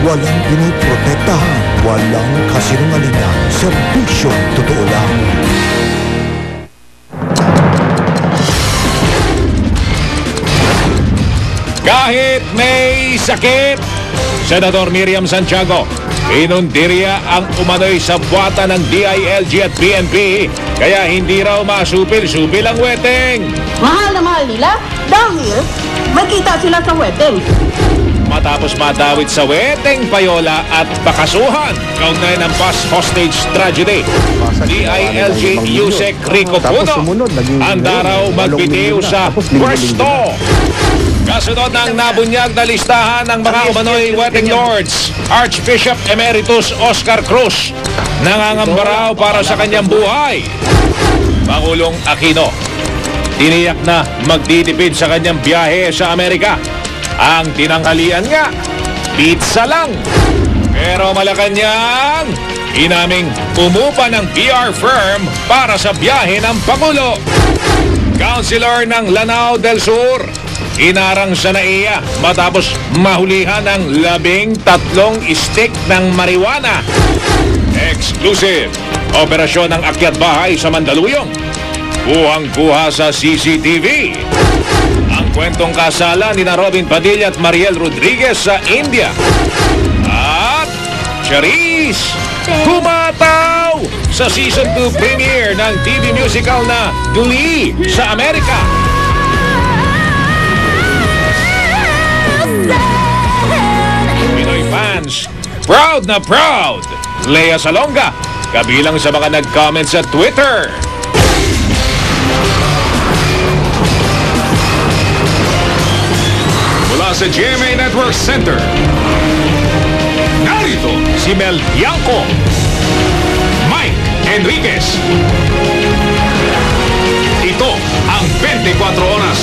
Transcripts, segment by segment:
Walang pinoprotektahan, walang kasinungalingan, serbisyong totoo lang. Kahit may sakit, Senador Miriam Santiago, inundirya ang umano'y sabwata ng DILG at PNP, kaya hindi raw masupil-supil ang weteng. Mahal na mahal nila dahil may kita sila sa weteng. Matapos madawit sa weteng payola at bakasuhan, kaugnay ng bus hostage tragedy, DILG Yusek Rico Puno, handa raw magbitiw sa pwesto. Kasunod ng nabunyag na listahan ng mga umano'y wedding lords, Archbishop Emeritus Oscar Cruz, nangangamba raw para sa kanyang buhay. Pangulong Aquino, tiniyak na magtitipid sa kanyang biyahe sa Amerika. Ang tinanghalian nga, pizza lang. Pero Malacanang, inaming umupa ng PR firm para sa biyahe ng Pangulo. Councilor ng Lanao del Sur, inarang sa NAIA matapos mahulihan ng 13 stick ng marijuana. Exclusive, operasyon ng akyat bahay sa Mandaluyong. Kuhang-kuha sa CCTV. Ang kwentong kasalan ni Robin Padilla at Mariel Rodriguez sa India. At Charis, kumataw sa Season 2 premiere ng TV musical na Glee sa Amerika. Pinoy fans, proud na proud. Lea Salonga, kabilang sa mga nag-comment sa Twitter. Mula sa GMA Network Center, narito si Mel Bianco, Mike Enriquez. Ito ang 24 Oras.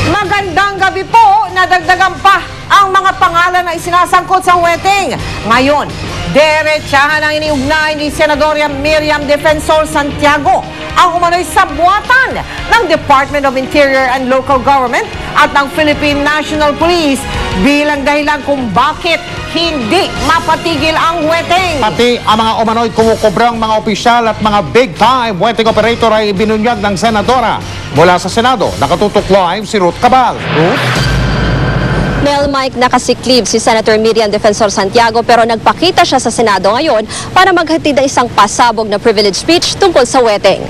Magandang gabi po, nadagdagan pa ang mga pangalan na isinasangkot sa weteng. Ngayon, derechahan ang iniugnay ni Senadora Miriam Defensor Santiago ang umano'y sabwatan ng Department of Interior and Local Government at ng Philippine National Police bilang dahilan kung bakit hindi mapatigil ang weteng. Pati ang mga umano'y kumukubrang mga opisyal at mga big-time wetting operator ay ibinunyag ng Senadora. Mula sa Senado, nakatutok live si Ruth Cabal. Ruth? Mel, Mike, nakasiklib si Senator Miriam Defensor Santiago pero nagpakita siya sa Senado ngayon para maghatid ng isang pasabog na privilege speech tungkol sa weteng.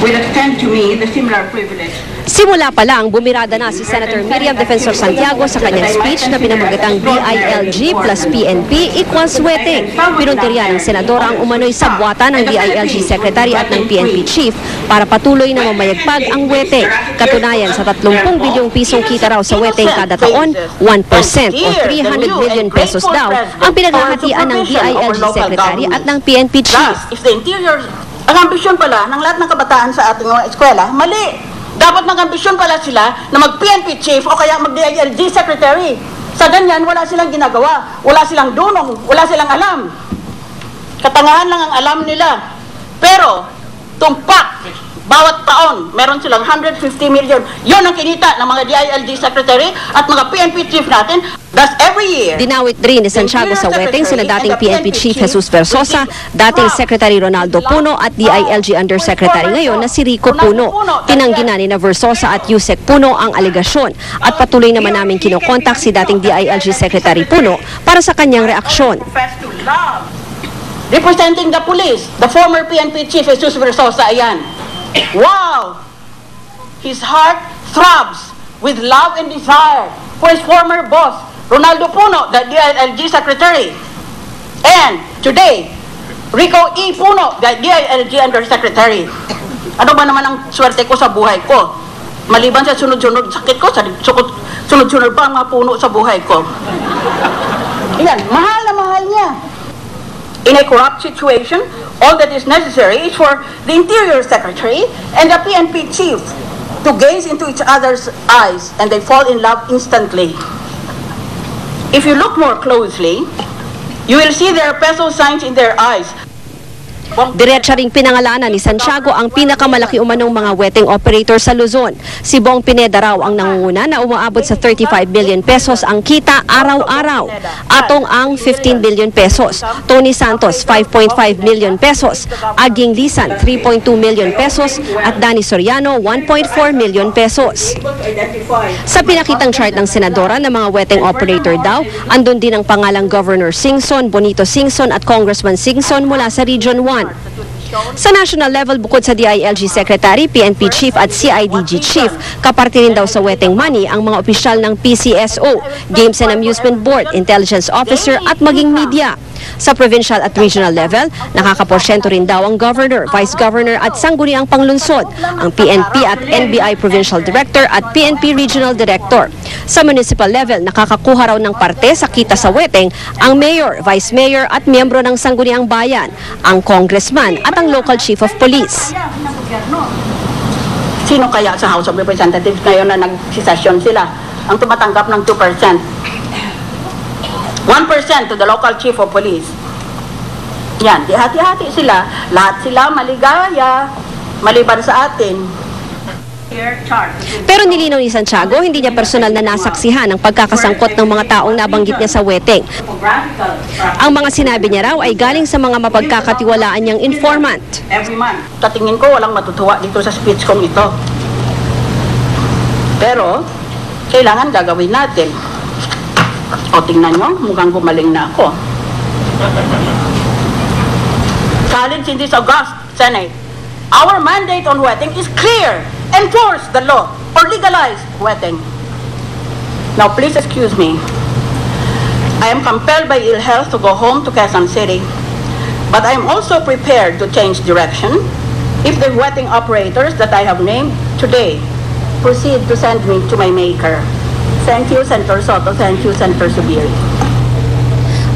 Will extend to me the similar privilege. Simula pa lang, bumirada na si Senator Miriam Defensor Santiago sa kanyang speech na pinamagatang DILG plus PNP equals weteng. Pinuntirya ng Senadora ang umano'y sabwatan ng DILG Secretary at ng PNP Chief para patuloy na mamayagpag ang weteng. Katunayan, sa 30 bilyong pisong kita raw sa weteng kada taon, 1% o 300 million pesos daw ang pinaghahatian ng DILG Secretary at ng PNP Chief. If the interior, ang ambisyon pala ng lahat ng kabataan sa ating mga eskwela, mali. Dapat mag-ambisyon pala sila na mag-PNP Chief o kaya mag-DILG Secretary. Sa ganyan, wala silang ginagawa, wala silang dunong, wala silang alam. Katangahan lang ang alam nila. Pero, tumpak, bawat taon, meron silang 150 million. Yun ang kinita ng mga DILG Secretary at mga PNP Chief natin. Thus, every year, dinawit rin ni Santiago sa weteng sila dating PNP Chief Jesus Versosa, dating Secretary Ronaldo Puno at DILG Undersecretary ngayon na si Rico Puno. Tinanggi na ni Versosa at Yusek Puno ang alegasyon at patuloy naman namin kinokontak si dating DILG Secretary Puno para sa kanyang reaksyon. Representing the police, the former PNP Chief Jesus Versosa, ayan. Wow! His heart throbs with love and desire for his former boss, Ronaldo Puno, the DILG Secretary. And today, Rico E. Puno, the DILG Undersecretary. Ano ba naman ang swerte ko sa buhay ko? Maliban sa sunod-sunod sakit ko, sunod-sunod pa ang mga puno sa buhay ko. Yan, mahal na mahal niya. In a corrupt situation, all that is necessary is for the Interior Secretary and the PNP Chief to gaze into each other's eyes and they fall in love instantly. If you look more closely, you will see there are peso signs in their eyes. Diretsa ring pinangalanan ni Santiago ang pinakamalaki umanong mga weteng operator sa Luzon. Si Bong Pineda raw ang nangunguna na umaabot sa 35 billion pesos ang kita araw-araw. Atong ang 15 billion pesos. Tony Santos 5.5 million pesos. Aging Lisan 3.2 million pesos at Danny Soriano 1.4 million pesos. Sa pinakitang chart ng senadora ng mga weteng operator daw, andun din ang pangalang Governor Singson, Bonito Singson at Congressman Singson mula sa Region 1. Sa national level, bukod sa DILG Secretary, PNP Chief at CIDG Chief, kaparte rin daw sa weteng money ang mga opisyal ng PCSO, Games and Amusement Board, Intelligence Officer at maging media. Sa provincial at regional level, nakakaporsyento rin daw ang governor, vice governor at sangguniang panglunsod, ang PNP at NBI provincial director at PNP regional director. Sa municipal level, nakakakuha raw ng parte sa kita sa weteng ang mayor, vice mayor at miyembro ng sangguniang bayan, ang congressman at ang local chief of police. Sino kaya sa House of Representatives ngayon na nagsisesyon sila ang tumatanggap ng 2%? 1% to the local chief of police. Yan, di hati-hati sila. Lahat sila maligaya, maliban sa atin. Pero nilinaw ni Santiago, hindi niya personal na nasaksihan ang pagkakasangkot ng mga taong nabanggit niya sa weteng. Ang mga sinabi niya raw ay galing sa mga mapagkakatiwalaan niyang informant. Every month. Tatingin ko walang matutuwa dito sa speech kong ito. Pero, kailangan gagawin natin. O tingnan nyo, mukhang gumaling na ako. Challenge in this August Senate. Our mandate on wetting is clear. Enforce the law or legalize wetting. Now please excuse me. I am compelled by ill health to go home to Quezon City. But I am also prepared to change direction if the wetting operators that I have named today proceed to send me to my maker. Thank you, Senator Soto. Thank you, Senator Subiri.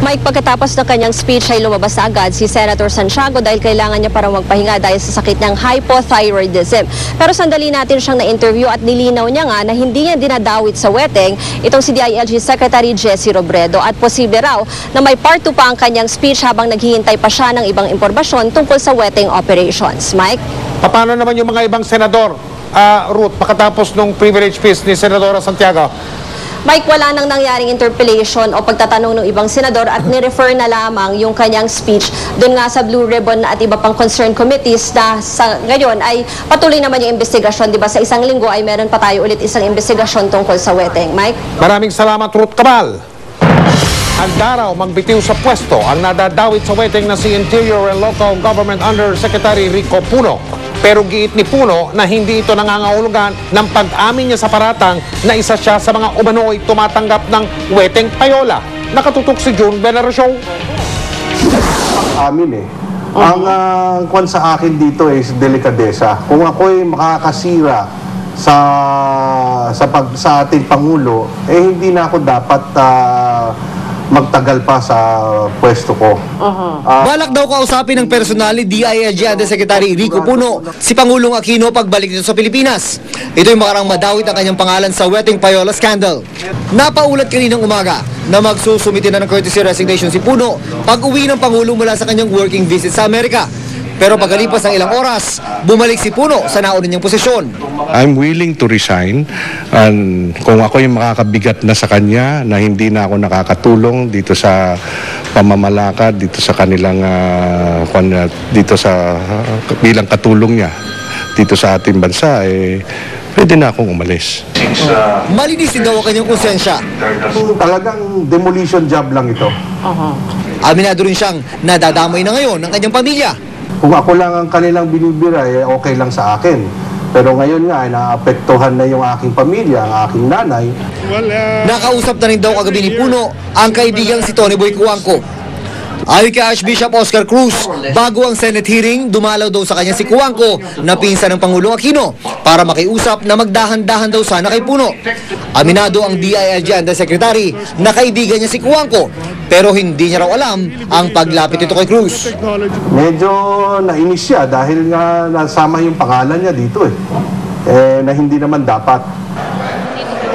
Mike, pagkatapos ng kanyang speech ay lumabas na agad si Senator Santiago dahil kailangan niya parang magpahinga dahil sa sakit ng hypothyroidism. Pero sandali natin siyang na-interview at nilinaw niya nga na hindi niya dinadawit sa weteng itong si DILG Secretary Jessie Robredo at posible raw na may part 2 pa ang kanyang speech habang naghihintay pa siya ng ibang impormasyon tungkol sa weteng operations. Mike? Paano naman yung mga ibang senador, Ruth, pagkatapos ng privilege speech ni Senadora Santiago? Mike, wala nang nangyaring interpellation o pagtatanong ng ibang senador at nirefer na lamang yung kanyang speech doon nga sa Blue Ribbon at iba pang concerned committees na sa ngayon ay patuloy naman yung investigasyon. Diba sa isang linggo ay meron pa tayo ulit isang investigasyon tungkol sa weteng. Mike? Maraming salamat, Ruth Cabal. Handa raw magbitiw sa pwesto ang nadadawit sa weteng na si Interior and Local Government Undersecretary Rico Puno. Pero giit ni Puno na hindi ito nangangahulugan ng pag-amin niya sa paratang na isa siya sa mga umano'y tumatanggap ng weteng payola. Nakatutok si June Veneracion. Amin eh. Ang kwan sa akin dito is delikadesa. Kung ako'y makakasira sa ating Pangulo, hindi na ako dapat magtagal pa sa pwesto ko. Balak daw kausapin ng personal ni DILG Undersecretary Rico Puno si Pangulong Aquino pagbalik nito sa Pilipinas. Ito'y makarang madawit ang kanyang pangalan sa weteng payola scandal. Napaulat kaninang umaga na magsusumite na ng courtesy resignation si Puno pag uwi ng Pangulo mula sa kanyang working visit sa Amerika. Pero pagkalipas ng ilang oras, bumalik si Puno sa nauna niyang posisyon. I'm willing to resign and kung ako yung makakabigat na sa kanya na hindi na ako nakakatulong dito sa pamamalakad, dito sa kanilang dito sa bilang katulong niya dito sa ating bansa, pwede na akong umalis. Malinis din daw ang kanyang konsensya. Talagang demolition job lang ito. Aminado rin siyang nadadamay na ngayon ng kanyang pamilya. Kung ako lang ang kanilang binibira, okay lang sa akin. Pero ngayon nga, naapektuhan na yung aking pamilya, ang aking nanay. Nakausap na rin daw kagabi ni Puno ang kaibigang si Tony Boy Cuangco. Ayon kay Archbishop Oscar Cruz, bago ang Senate hearing, dumalaw daw sa kanya si Cuangco na pinsan ng Pangulong Aquino para makiusap na magdahan-dahan daw sana kay Puno. Aminado ang DILG Undersecretary na kaibigan niya si Cuangco pero hindi niya raw alam ang paglapit ito kay Cruz. Medyo nainis siya dahil nga nasama yung pangalan niya dito na hindi naman dapat.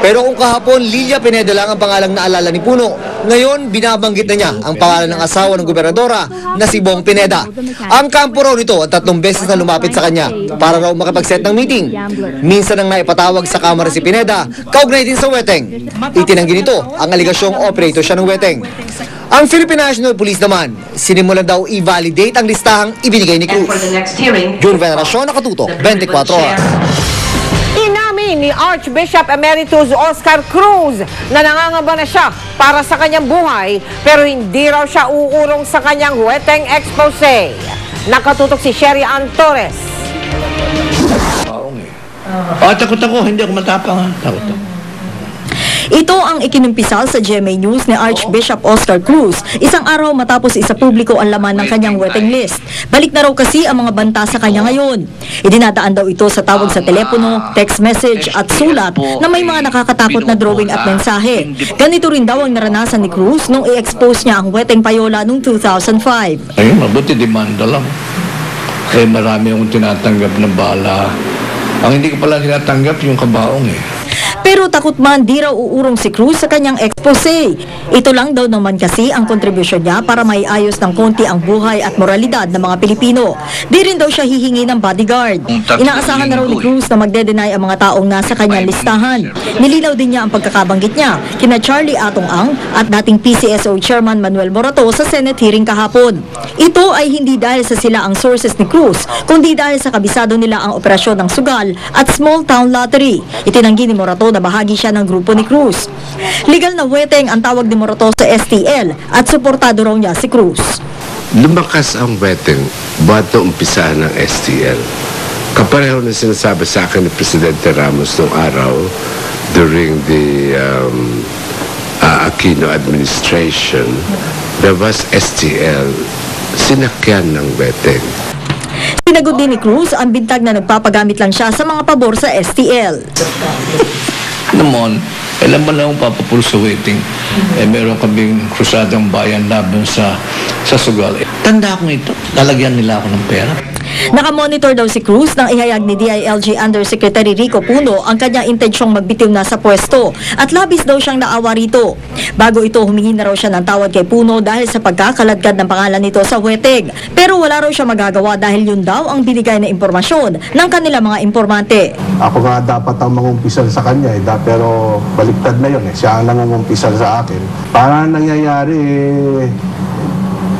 Pero kung kahapon, Lilia Pineda lang ang pangalang naalala ni Puno, Ngayon, binabanggit na niya ang pangalan ng asawa ng gobernadora na si Bong Pineda. Ang kampo raw nito at 3 beses na lumapit sa kanya para raw makipag-set ng meeting. Minsan nang naipatawag sa kamera si Pineda, kaugnay din sa weteng. Itinanggi nito ang aligasyong operator siya ng weteng. Ang Philippine National Police naman, sinimulan daw i-validate ang listahang ibinigay ni Cruz. June Veneracion, Nakatutok, 24 Oras. Inamin ni Archbishop Emeritus Oscar Cruz na nangangamba na siya para sa kanyang buhay pero hindi raw siya uurong sa kanyang weteng expose. Nakatutok si Sherry Ann Torres. Takot ako, hindi ako matapang. Takot ako. Ito ang ikinumpisal sa GMA News ni Archbishop Oscar Cruz, isang araw matapos isa publiko ang laman ng kanyang weteng list. Balik na raw kasi ang mga banta sa kanya ngayon. Idinadaan daw ito sa tawag sa telepono, text message at sulat na may mga nakakatakot na drawing at mensahe. Ganito rin daw ang naranasan ni Cruz nung i-expose niya ang weteng payola noong 2005. Ayun, mabuti demanda lang. Marami akong tinatanggap na bala. Ang hindi ko pala tinatanggap yung kabaong Pero takot man di raw uurong si Cruz sa kanyang expose. Ito lang daw naman kasi ang kontribusyon niya para maiayos ng konti ang buhay at moralidad ng mga Pilipino. Di rin daw siya hihingi ng bodyguard. Inaasahan na raw ni Cruz na magde-deny ang mga taong nasa kanyang listahan. Nilinaw din niya ang pagkakabanggit niya kina Charlie Atong Ang at dating PCSO Chairman Manuel Morato sa Senate hearing kahapon. Ito ay hindi dahil sa sila ang sources ni Cruz, kundi dahil sa kabisado nila ang operasyon ng sugal at small town lottery. Itinanggi ni Morato na bahagi siya ng grupo ni Cruz. Legal na weteng ang tawag ni Morato sa STL at suportado raw niya si Cruz. Lumakas ang weteng ba't na umpisahan ng STL. Kapareho na sinasabi sa akin ni Presidente Ramos noong araw during the Aquino administration, there was STL, sinakyan ng weteng. Sinagot din ni Cruz ang bintag na nagpapagamit lang siya sa mga pabor sa STL. Naman, alam mo lang papapulso waiting. Meron kaming krusadang bayan laban sa sugal. Tanda ko ito, lalagyan nila ako ng pera. Nakamonitor daw si Cruz nang ihayag ni DILG Undersecretary Rico Puno ang kanyang intensyong magbitiw na sa pwesto at labis daw siyang naawa rito. Bago ito, humingi na raw siya ng tawad kay Puno dahil sa pagkakaladkad ng pangalan nito sa weteng. Pero wala raw siya magagawa dahil yun daw ang binigay na impormasyon ng kanilang mga informante. Ako nga dapat ang mangumpisal sa kanya pero baliktad na yun Siya ang nangungumpisal sa akin. Parang nangyayari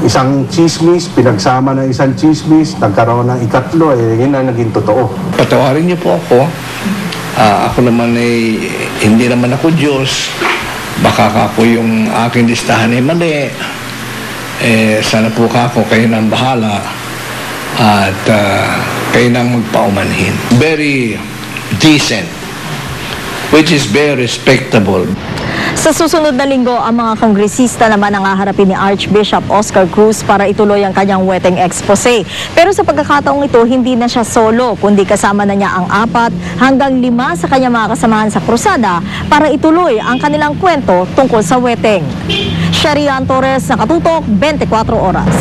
isang chismis, pinagsama ng isang chismis, nagkaroon ng ikatlo, yun ang naging totoo. Patawarin niyo po ako. Ako naman hindi naman ako Diyos. Baka ako yung aking listahan ay mali. Sana po ako, kayo nang bahala. At kayo nang magpaumanhin. Very decent, which is very respectable. Sa susunod na linggo, ang mga kongresista naman ang haharapin ni Archbishop Oscar Cruz para ituloy ang kanyang weteng expose. Pero sa pagkakataong ito, hindi na siya solo, kundi kasama na niya ang 4 hanggang 5 sa kanyang mga kasamahan sa krusada para ituloy ang kanilang kwento tungkol sa weteng. Sherry Ann Torres, Nakatutok, 24 Oras.